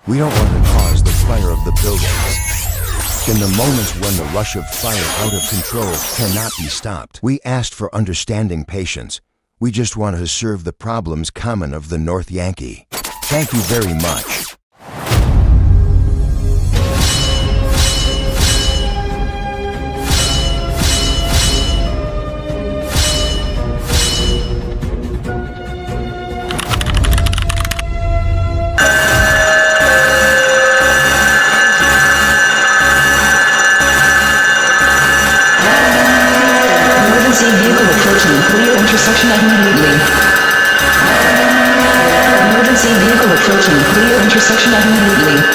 We don't want to cause the fire of the buildings. In the moments when the rush of fire out of control cannot be stopped, we asked for understanding patience. We just want to serve the problems common of the North Yankee. Thank you very much. Intersection immediately. Emergency vehicle approaching. Clear intersection immediately.